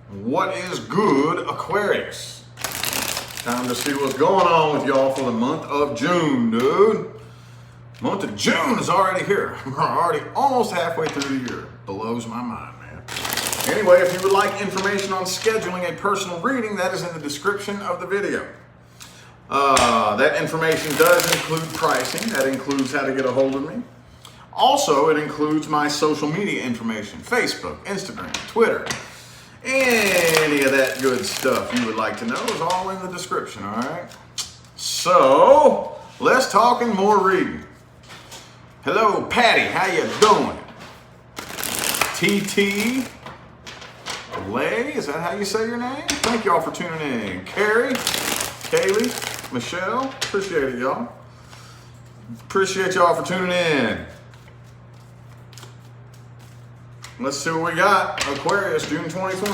What is good, Aquarius? Time to see what's going on with y'all for the month of June, dude. Month of June is already here. We're already almost halfway through the year. Blows my mind, man. Anyway, if you would like information on scheduling a personal reading, that is in the description of the video. That information does include pricing. That includes how to get a hold of me. Also, it includes my social media information, Facebook, Instagram, Twitter. Any of that good stuff you would like to know is all in the description, all right? So, let's talk and more reading. Hello, Patty, how you doing? TT Lay, is that how you say your name? Thank y'all for tuning in. Carrie, Kaylee, Michelle, appreciate it, y'all. Appreciate y'all for tuning in. Let's see what we got. Aquarius, June 2020.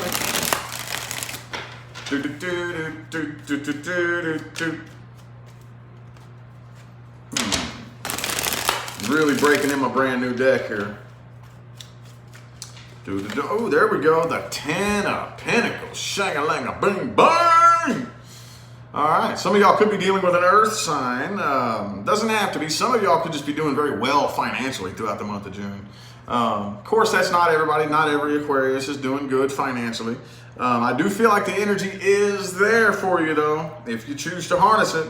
Really breaking in my brand new deck here. Oh, there we go. The 10 of Pentacles. Shang-a-lang-a, bing, bang! All right. Some of y'all could be dealing with an earth sign. Doesn't have to be. Some of y'all could just be doing very well financially throughout the month of June. Of course, that's not everybody. Not every Aquarius is doing good financially. I do feel like the energy is there for you, though, if you choose to harness it.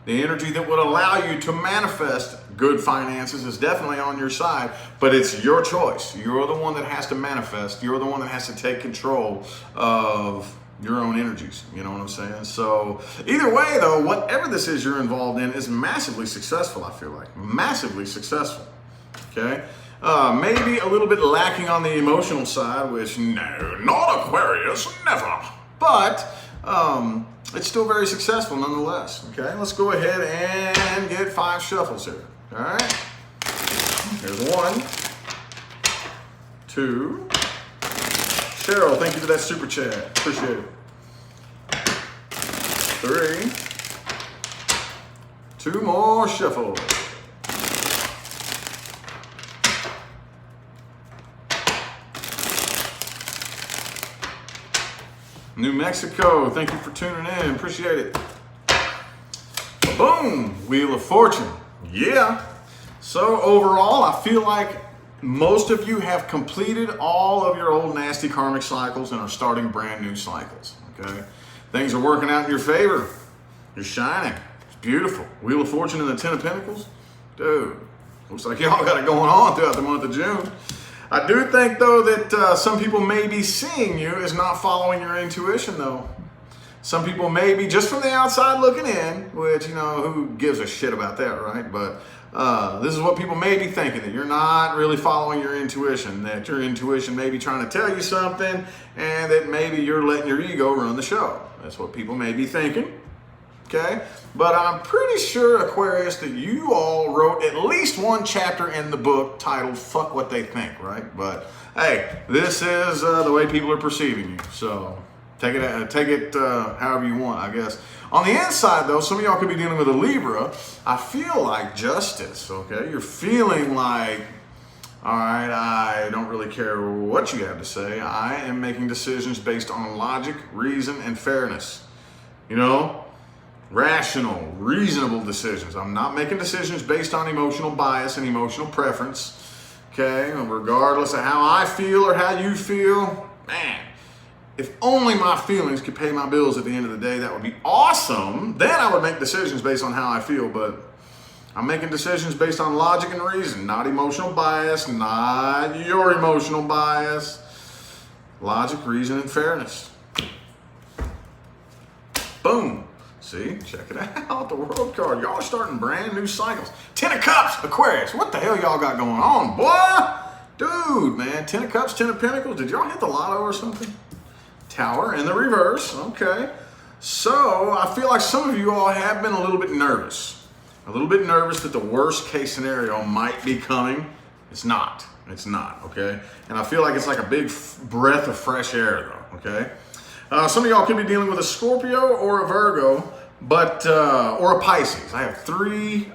The energy that would allow you to manifest good finances is definitely on your side, but it's your choice. You're the one that has to manifest. You're the one that has to take control of your own energies. You know what I'm saying? So either way, though, whatever this is you're involved in is massively successful, I feel like. Massively successful. Okay? Maybe a little bit lacking on the emotional side, which no, not Aquarius, never. But it's still very successful nonetheless. Okay, let's go ahead and get 5 shuffles here. All right, here's 1, 2. Cheryl, thank you for that super chat. Appreciate it. 3. 2 more shuffles. New Mexico, thank you for tuning in. Appreciate it. Boom! Wheel of Fortune. Yeah. So overall, I feel like most of you have completed all of your old nasty karmic cycles and are starting brand new cycles. Okay? Things are working out in your favor. You're shining. It's beautiful. Wheel of Fortune and the 10 of Pentacles. Dude, looks like y'all got it going on throughout the month of June. I do think, though, that some people may be seeing you as not following your intuition, though. Some people may be just from the outside looking in, which, you know, who gives a shit about that, right? But this is what people may be thinking, that you're not really following your intuition, that your intuition may be trying to tell you something, and that maybe you're letting your ego run the show. That's what people may be thinking. Okay, but I'm pretty sure, Aquarius, that you all wrote at least one chapter in the book titled "Fuck What They Think," right? But hey, this is the way people are perceiving you, so take it however you want, I guess. On the inside, though, some of y'all could be dealing with a Libra. I feel like justice. Okay, you're feeling like, all right, I don't really care what you have to say. I am making decisions based on logic, reason, and fairness. You know. Rational, reasonable decisions. I'm not making decisions based on emotional bias and emotional preference. Okay, regardless of how I feel or how you feel, man, if only my feelings could pay my bills at the end of the day, that would be awesome. Then I would make decisions based on how I feel, but I'm making decisions based on logic and reason, not emotional bias, not your emotional bias. Logic, reason, and fairness. Boom. See, check it out, the World card. Y'all are starting brand new cycles. 10 of Cups, Aquarius. What the hell y'all got going on, boy? Dude, man, 10 of Cups, 10 of Pentacles. Did y'all hit the lotto or something? Tower in the reverse, okay. So, I feel like some of you all have been a little bit nervous. A little bit nervous that the worst case scenario might be coming. It's not, okay. And I feel like it's like a big breath of fresh air, though, okay. Some of y'all could be dealing with a Scorpio or a Virgo, but or a Pisces. I have 3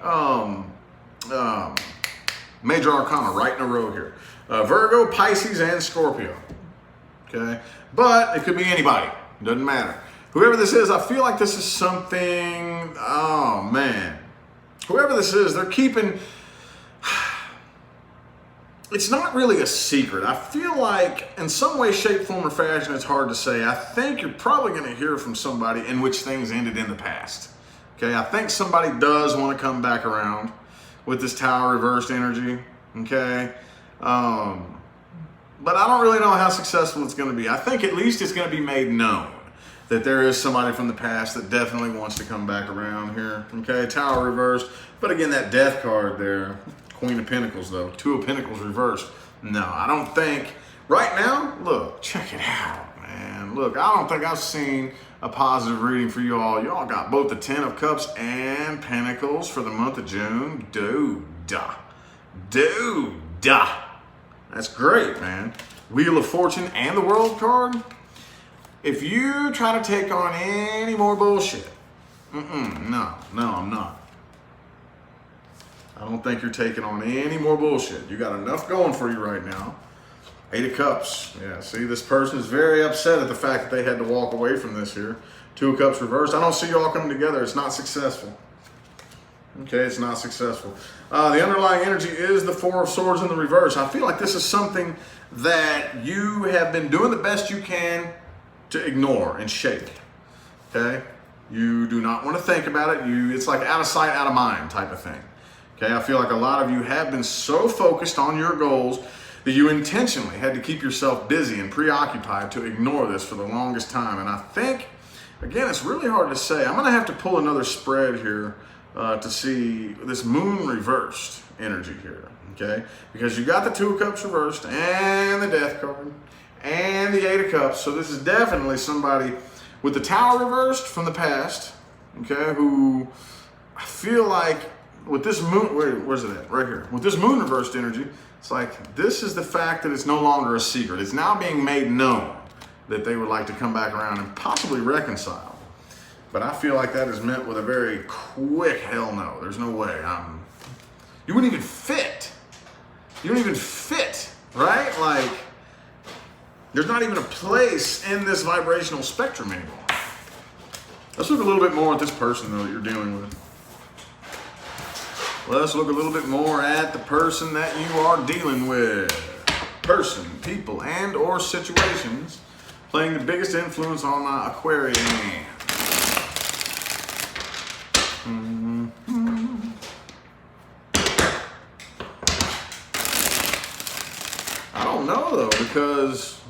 major arcana right in a row here. Virgo, Pisces, and Scorpio. okay? But it could be anybody, doesn't matter. Whoever this is, I feel like this is something, oh man. Whoever this is, they're keeping, it's not really a secret. I feel like in some way, shape, form, or fashion, it's hard to say. I think you're probably gonna hear from somebody in which things ended in the past. Okay, I think somebody does want to come back around with this Tower reversed energy, okay? But I don't really know how successful it's gonna be. I think at least it's gonna be made known that there is somebody from the past that definitely wants to come back around here, okay? Tower reversed, but again, that Death card there, Queen of Pentacles though, Two of Pentacles reversed. No, I don't think, right now, look, check it out, man. Look, I don't think I've seen a positive reading for you all. Y'all got both the Ten of Cups and Pentacles for the month of June. Dude, that's great, man. Wheel of Fortune and the World card. If you try to take on any more bullshit, no, I'm not. I don't think you're taking on any more bullshit. You got enough going for you right now. Eight of Cups. Yeah, see, this person is very upset at the fact that they had to walk away from this here. Two of Cups reversed. I don't see you all coming together. It's not successful. Okay, it's not successful. The underlying energy is the Four of Swords in the reverse. I feel like this is something that you have been doing the best you can to ignore and shake. Okay? You do not want to think about it. It's like out of sight, out of mind type of thing. Okay, I feel like a lot of you have been so focused on your goals that you intentionally had to keep yourself busy and preoccupied to ignore this for the longest time. And I think, again, it's really hard to say. I'm going to have to pull another spread here to see this Moon reversed energy here, okay? Because you got the Two of Cups reversed and the Death card and the Eight of Cups. So this is definitely somebody with the Tower reversed from the past, okay, who I feel like with this Moon, where's it at? Right here. With this Moon reversed energy, it's like this is the fact that it's no longer a secret. It's now being made known that they would like to come back around and possibly reconcile. But I feel like that is met with a very quick hell no. There's no way. You wouldn't even fit. You don't even fit, right? Like, there's not even a place in this vibrational spectrum anymore. Let's look a little bit more at this person, though, that you're dealing with. Let's look a little bit more at the person that you are dealing with. Person, people, and or situations playing the biggest influence on my Aquarius. I don't know though, because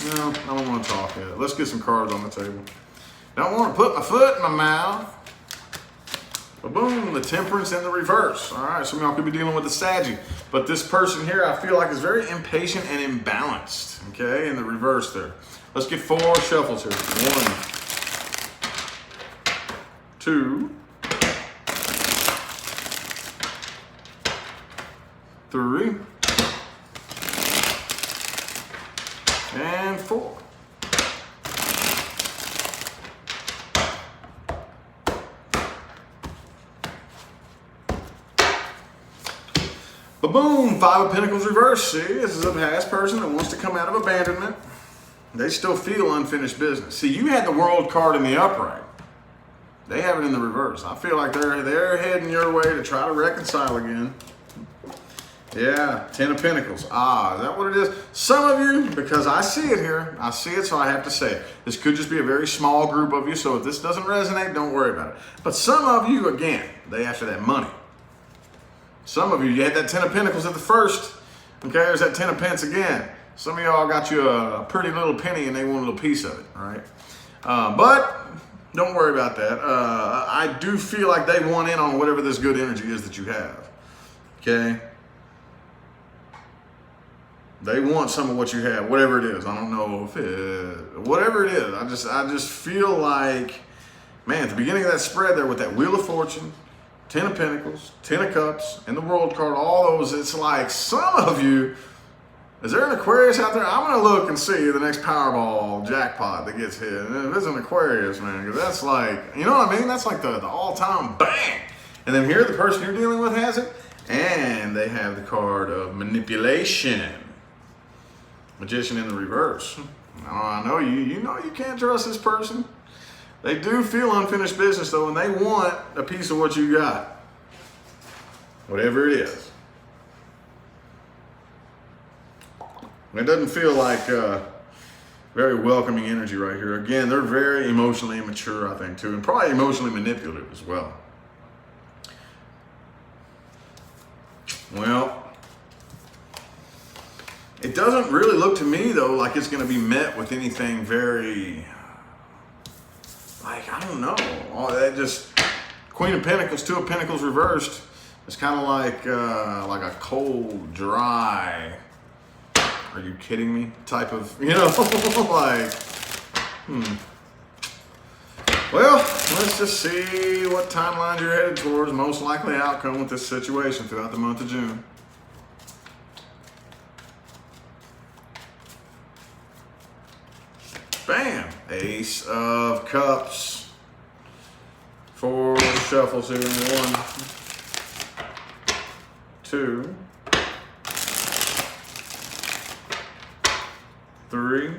no, I don't want to talk yet. Let's get some cards on the table. Don't want to put my foot in my mouth. But boom, the Temperance in the reverse. All right, some of y'all could be dealing with the Saggy. But this person here, I feel like is very impatient and imbalanced, okay, in the reverse there. Let's get 4 shuffles here. 1, 2, 3, and 4. But boom, 5 of Pentacles reversed. See, this is a past person that wants to come out of abandonment. They still feel unfinished business. See, you had the World card in the upright. They have it in the reverse. I feel like they're heading your way to try to reconcile again. Yeah, 10 of Pentacles. Is that what it is? Some of you, because I see it here, I see it, so I have to say it. This could just be a very small group of you, so if this doesn't resonate, don't worry about it. But some of you, again, they after that money. Some of you had that 10 of Pentacles at the first. Okay, there's that 10 of Pence again. Some of y'all got you a pretty little penny and they want a little piece of it, all right? But don't worry about that. I do feel like they want in on whatever this good energy is that you have, okay? They want some of what you have, whatever it is. I don't know if whatever it is. I just feel like, man, at the beginning of that spread there with that Wheel of Fortune, 10 of Pentacles, 10 of Cups, and the World card, all those, it's like some of you, is there an Aquarius out there? I'm going to look and see the next Powerball jackpot that gets hit. And if it's an Aquarius, man, because that's like, you know what I mean? That's like the all-time bang. And then here, the person you're dealing with has it, and they have the card of manipulation. Magician in the reverse. I know you know you can't trust this person. They do feel unfinished business though, and they want a piece of what you got. Whatever it is. It doesn't feel like very welcoming energy right here. Again, they're very emotionally immature, I think, too, and probably emotionally manipulative as well. Well, it doesn't really look to me, though, like it's going to be met with anything very, like, I don't know. Oh, that just, Queen of Pentacles, Two of Pentacles reversed. It's kind of like a cold, dry, are you kidding me type of, you know, like, Well, let's just see what timeline you're headed towards. Most likely outcome with this situation throughout the month of June. Bam! Ace of Cups. 4 shuffles here. 1, 2, 3,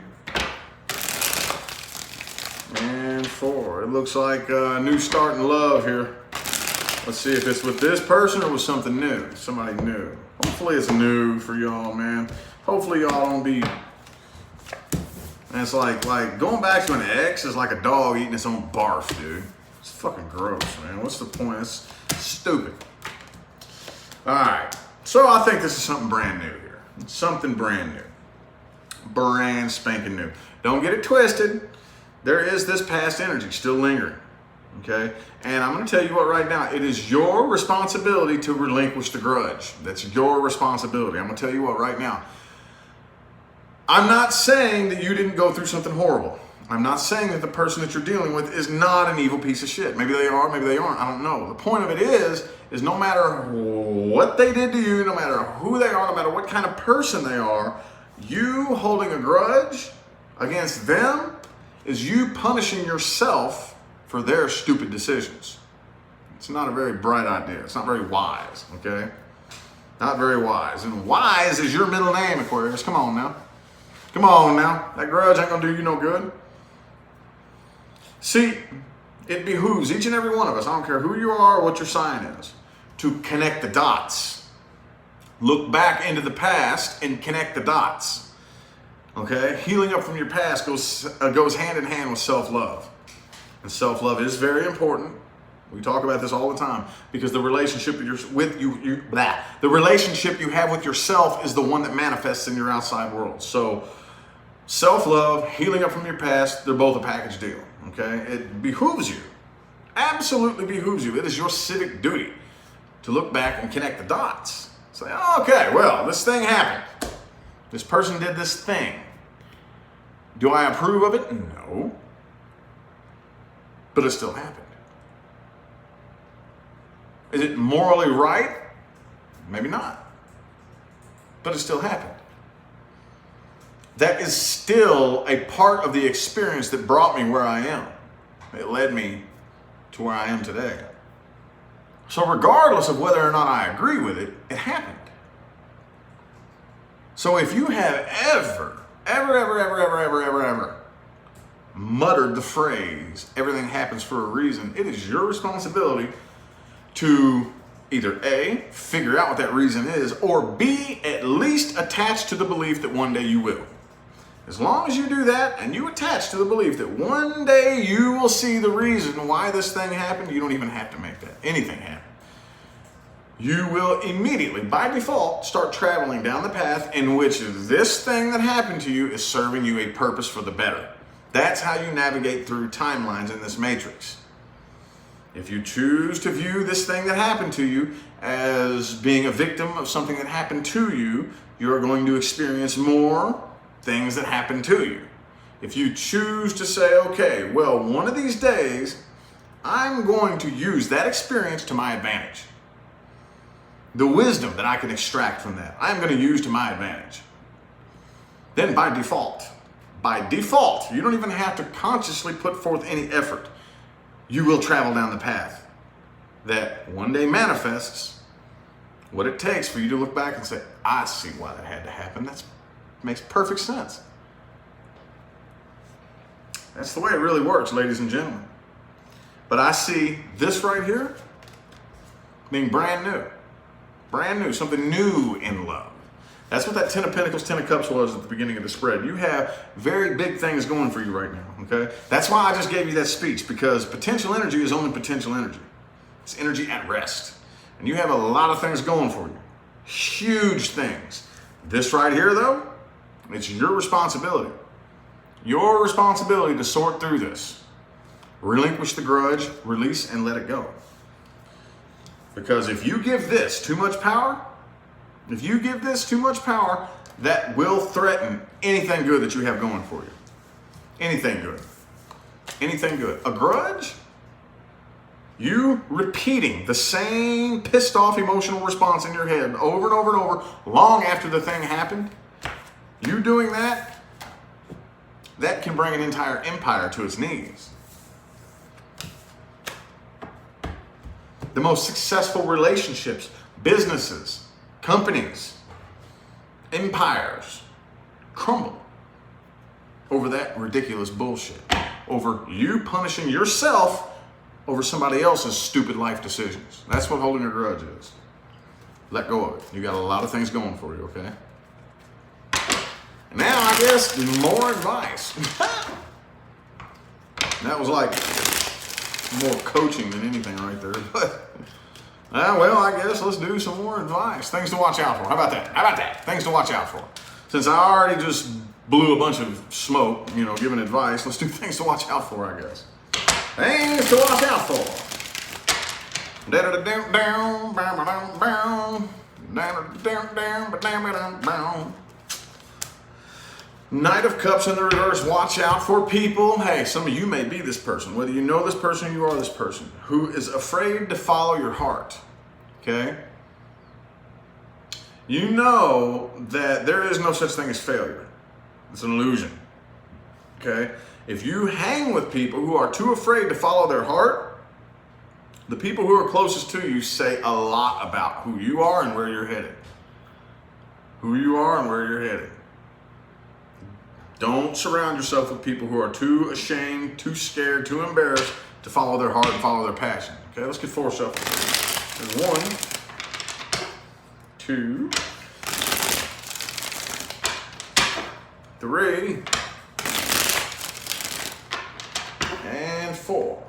and 4. It looks like a new start in love here. Let's see if it's with this person or with something new. Somebody new. Hopefully it's new for y'all, man. Hopefully y'all don't be... And it's like going back to an ex is like a dog eating its own barf, dude. It's fucking gross, man. What's the point? It's stupid. All right. So I think this is something brand new here. Something brand new. Brand spanking new. Don't get it twisted. There is this past energy still lingering. Okay? And I'm going to tell you what right now. It is your responsibility to relinquish the grudge. That's your responsibility. I'm going to tell you what right now. I'm not saying that you didn't go through something horrible. I'm not saying that the person that you're dealing with is not an evil piece of shit. Maybe they are, maybe they aren't. I don't know. The point of it is no matter what they did to you, no matter who they are, no matter what kind of person they are, you holding a grudge against them is you punishing yourself for their stupid decisions. It's not a very bright idea. It's not very wise, okay? Not very wise. And wise is your middle name, Aquarius. Come on now. Come on now. That grudge ain't gonna do you no good. See, it behooves each and every one of us, I don't care who you are or what your sign is, to connect the dots. Look back into the past and connect the dots. Okay? Healing up from your past goes hand in hand with self-love. And self-love is very important. We talk about this all the time because the relationship the relationship you have with yourself is the one that manifests in your outside world. So self-love, healing up from your past, they're both a package deal. Okay? It behooves you. Absolutely behooves you. It is your civic duty to look back and connect the dots. Say, okay, well, this thing happened. This person did this thing. Do I approve of it? No. But it still happened. Is it morally right? Maybe not. But it still happened. That is still a part of the experience that brought me where I am. It led me to where I am today. So regardless of whether or not I agree with it, it happened. So if you have ever muttered the phrase, everything happens for a reason, it is your responsibility to either A, figure out what that reason is, or B, at least attach to the belief that one day you will. As long as you do that and you attach to the belief that one day you will see the reason why this thing happened, you don't even have to make anything happen. You will immediately, by default, start traveling down the path in which this thing that happened to you is serving you a purpose for the better. That's how you navigate through timelines in this matrix. If you choose to view this thing that happened to you as being a victim of something that happened to you, you're going to experience more things that happen to you. If you choose to say, okay, well, one of these days, I'm going to use that experience to my advantage. The wisdom that I can extract from that, I'm going to use to my advantage. Then by default, you don't even have to consciously put forth any effort. You will travel down the path that one day manifests what it takes for you to look back and say, I see why that had to happen. It makes perfect sense. That's the way it really works, ladies and gentlemen. But I see this right here being brand new. Brand new, something new in love. That's what that 10 of Pentacles, 10 of Cups was at the beginning of the spread. You have very big things going for you right now, okay? That's why I just gave you that speech, because potential energy is only potential energy. It's energy at rest. And you have a lot of things going for you. Huge things. This right here, though, it's your responsibility. Your responsibility to sort through this. Relinquish the grudge, release, and let it go. Because if you give this too much power, that will threaten anything good that you have going for you. Anything good. Anything good. A grudge, you repeating the same pissed off emotional response in your head over and over and over, long after the thing happened, you doing that, that can bring an entire empire to its knees. The most successful relationships, businesses, companies, empires crumble over that ridiculous bullshit. Over you punishing yourself over somebody else's stupid life decisions. That's what holding a grudge is. Let go of it. You got a lot of things going for you, okay? And now, I guess, more advice. That was like more coaching than anything right there. But, well, I guess let's do some more advice. Things to watch out for. How about that? How about that? Things to watch out for. Since I already just blew a bunch of smoke, giving advice, let's do things to watch out for, I guess. Things to watch out for. Knight of Cups in the reverse. Watch out for people. Hey, some of you may be this person, whether you know this person or you are this person, who is afraid to follow your heart. Okay? You know that there is no such thing as failure. It's an illusion. Okay? If you hang with people who are too afraid to follow their heart, the people who are closest to you say a lot about who you are and where you're headed. Who you are and where you're headed. Don't surround yourself with people who are too ashamed, too scared, too embarrassed to follow their heart and follow their passion. Okay, let's get 4 shuffles. There's 1, 2, 3, and 4.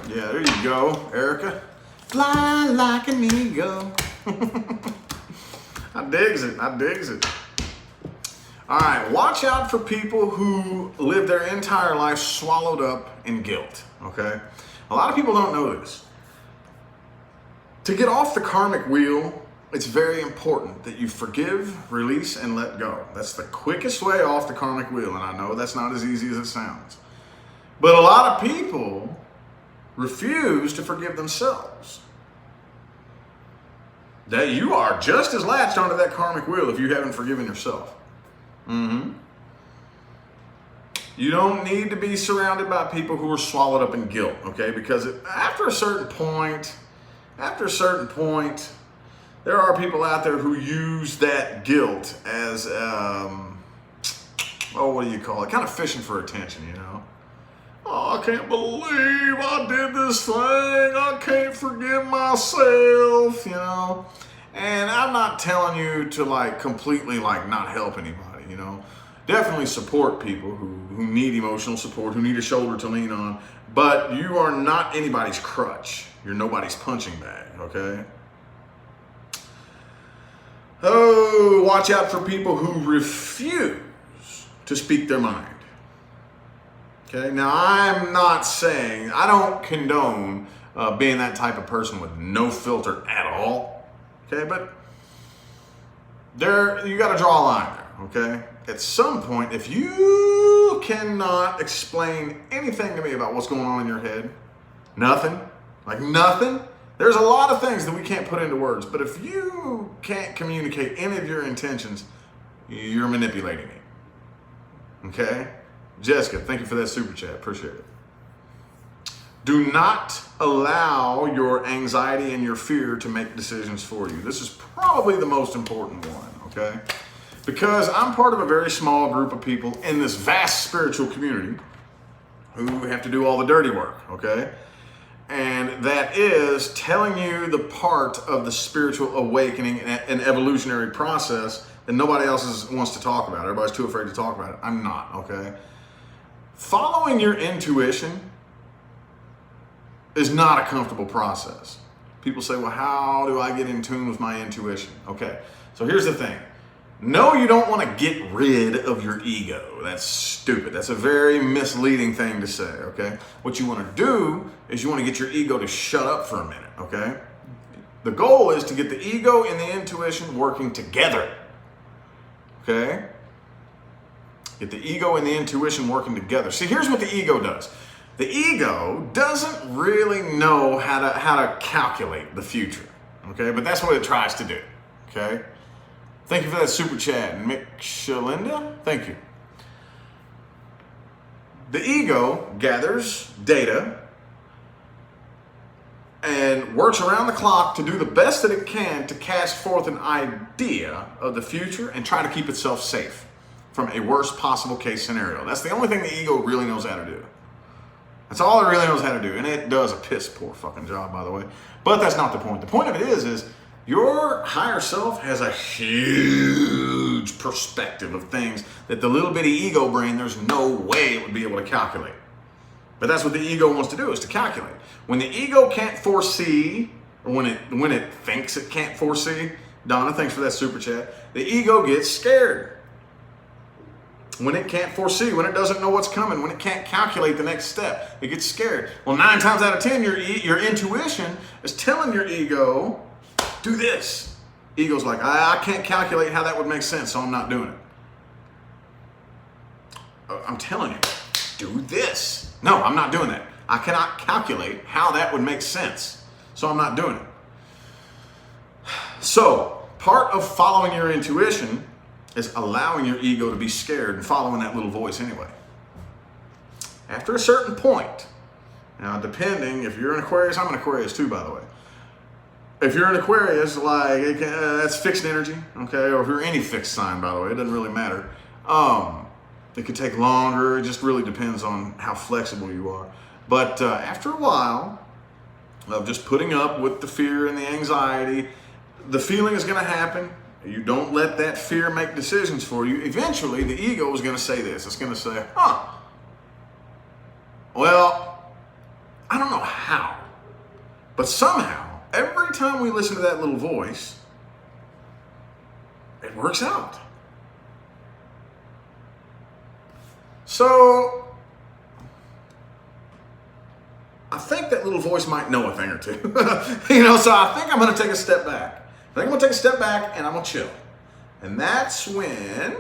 Yeah, there you go, Erica. Fly like an eagle. I digs it. I digs it. All right, watch out for people who live their entire life swallowed up in guilt, okay? A lot of people don't know this. To get off the karmic wheel, it's very important that you forgive, release, and let go. That's the quickest way off the karmic wheel, and I know that's not as easy as it sounds. But a lot of people refuse to forgive themselves. That you are just as latched onto that karmic wheel if you haven't forgiven yourself. You don't need to be surrounded by people who are swallowed up in guilt, okay? Because after a certain point, there are people out there who use that guilt as, what do you call it? Kind of fishing for attention, Oh, I can't believe I did this thing. I can't forgive myself, And I'm not telling you to completely not help anybody, Definitely support people who need emotional support, who need a shoulder to lean on. But you are not anybody's crutch. You're nobody's punching bag, okay? Oh, watch out for people who refuse to speak their mind. Okay, now I'm not saying, I don't condone being that type of person with no filter at all. Okay, but you got to draw a line there, okay? At some point, if you cannot explain anything to me about what's going on in your head, nothing, there's a lot of things that we can't put into words, but if you can't communicate any of your intentions, you're manipulating me, okay? Jessica, thank you for that super chat. Appreciate it. Do not allow your anxiety and your fear to make decisions for you. This is probably the most important one, okay? Because I'm part of a very small group of people in this vast spiritual community who have to do all the dirty work, okay? And that is telling you the part of the spiritual awakening and evolutionary process that nobody else wants to talk about. Everybody's too afraid to talk about it. I'm not, okay? Following your intuition is not a comfortable process. People say, well, how do I get in tune with my intuition? Okay, so here's the thing. No, you don't want to get rid of your ego. That's stupid. That's a very misleading thing to say, okay? What you want to do is you want to get your ego to shut up for a minute, okay? The goal is to get the ego and the intuition working together, okay? Get the ego and the intuition working together. See, here's what the ego does. The ego doesn't really know how to calculate the future, okay? But that's what it tries to do, okay? Thank you for that super chat, Mick Shalinda. Thank you. The ego gathers data and works around the clock to do the best that it can to cast forth an idea of the future and try to keep itself safe from a worst possible case scenario. That's the only thing the ego really knows how to do. That's all it really knows how to do. And it does a piss poor fucking job, by the way. But that's not the point. The point of it is your higher self has a huge perspective of things that the little bitty ego brain, there's no way it would be able to calculate. But that's what the ego wants to do, is to calculate. When the ego can't foresee, or when it thinks it can't foresee, Donna, thanks for that super chat, the ego gets scared. When it can't foresee, when it doesn't know what's coming, when it can't calculate the next step, it gets scared. Well, 9 times out of 10, your intuition is telling your ego, do this. Ego's like, I can't calculate how that would make sense, so I'm not doing it. I'm telling you, do this. No, I'm not doing that. I cannot calculate how that would make sense, so I'm not doing it. So, part of following your intuition is allowing your ego to be scared and following that little voice anyway. After a certain point, now depending, if you're an Aquarius, I'm an Aquarius too, by the way. If you're an Aquarius, like, that's fixed energy, okay? Or if you're any fixed sign, by the way, it doesn't really matter. It could take longer. It just really depends on how flexible you are. But after a while of just putting up with the fear and the anxiety, the feeling is going to happen. You don't let that fear make decisions for you. Eventually, the ego is going to say this. It's going to say, well, I don't know how, but somehow, every time we listen to that little voice, it works out. So, I think that little voice might know a thing or two. So I think I'm going to take a step back. I think I'm going to take a step back and I'm going to chill. And that's when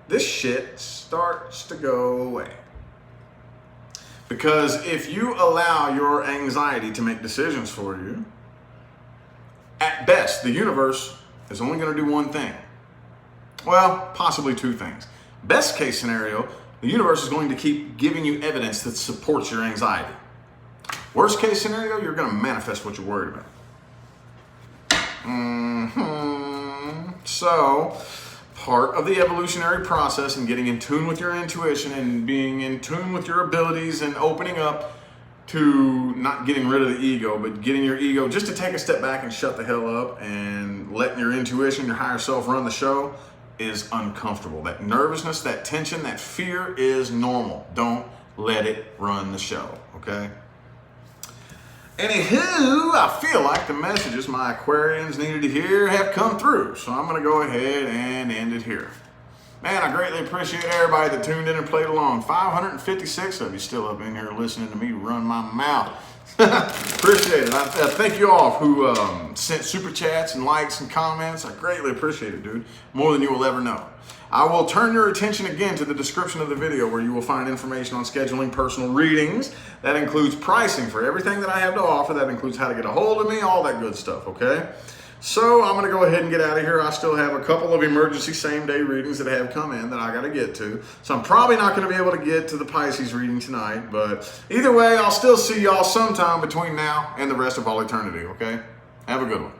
this shit starts to go away. Because if you allow your anxiety to make decisions for you, at best, the universe is only going to do one thing. Well, possibly 2 things. Best case scenario, the universe is going to keep giving you evidence that supports your anxiety. Worst case scenario, you're going to manifest what you're worried about. So, part of the evolutionary process and getting in tune with your intuition and being in tune with your abilities and opening up to not getting rid of the ego, but getting your ego just to take a step back and shut the hell up and letting your intuition, your higher self run the show is uncomfortable. That nervousness, that tension, that fear is normal. Don't let it run the show, okay? Anywho, I feel like the messages my Aquarians needed to hear have come through, so I'm going to go ahead and end it here. Man, I greatly appreciate everybody that tuned in and played along. 556 of you still up in here listening to me run my mouth. Appreciate it. I thank you all who sent super chats and likes and comments. I greatly appreciate it, dude. More than you will ever know. I will turn your attention again to the description of the video where you will find information on scheduling personal readings. That includes pricing for everything that I have to offer. That includes how to get a hold of me, all that good stuff, okay? So I'm going to go ahead and get out of here. I still have a couple of emergency same-day readings that have come in that I got to get to. So I'm probably not going to be able to get to the Pisces reading tonight. But either way, I'll still see y'all sometime between now and the rest of all eternity, okay? Have a good one.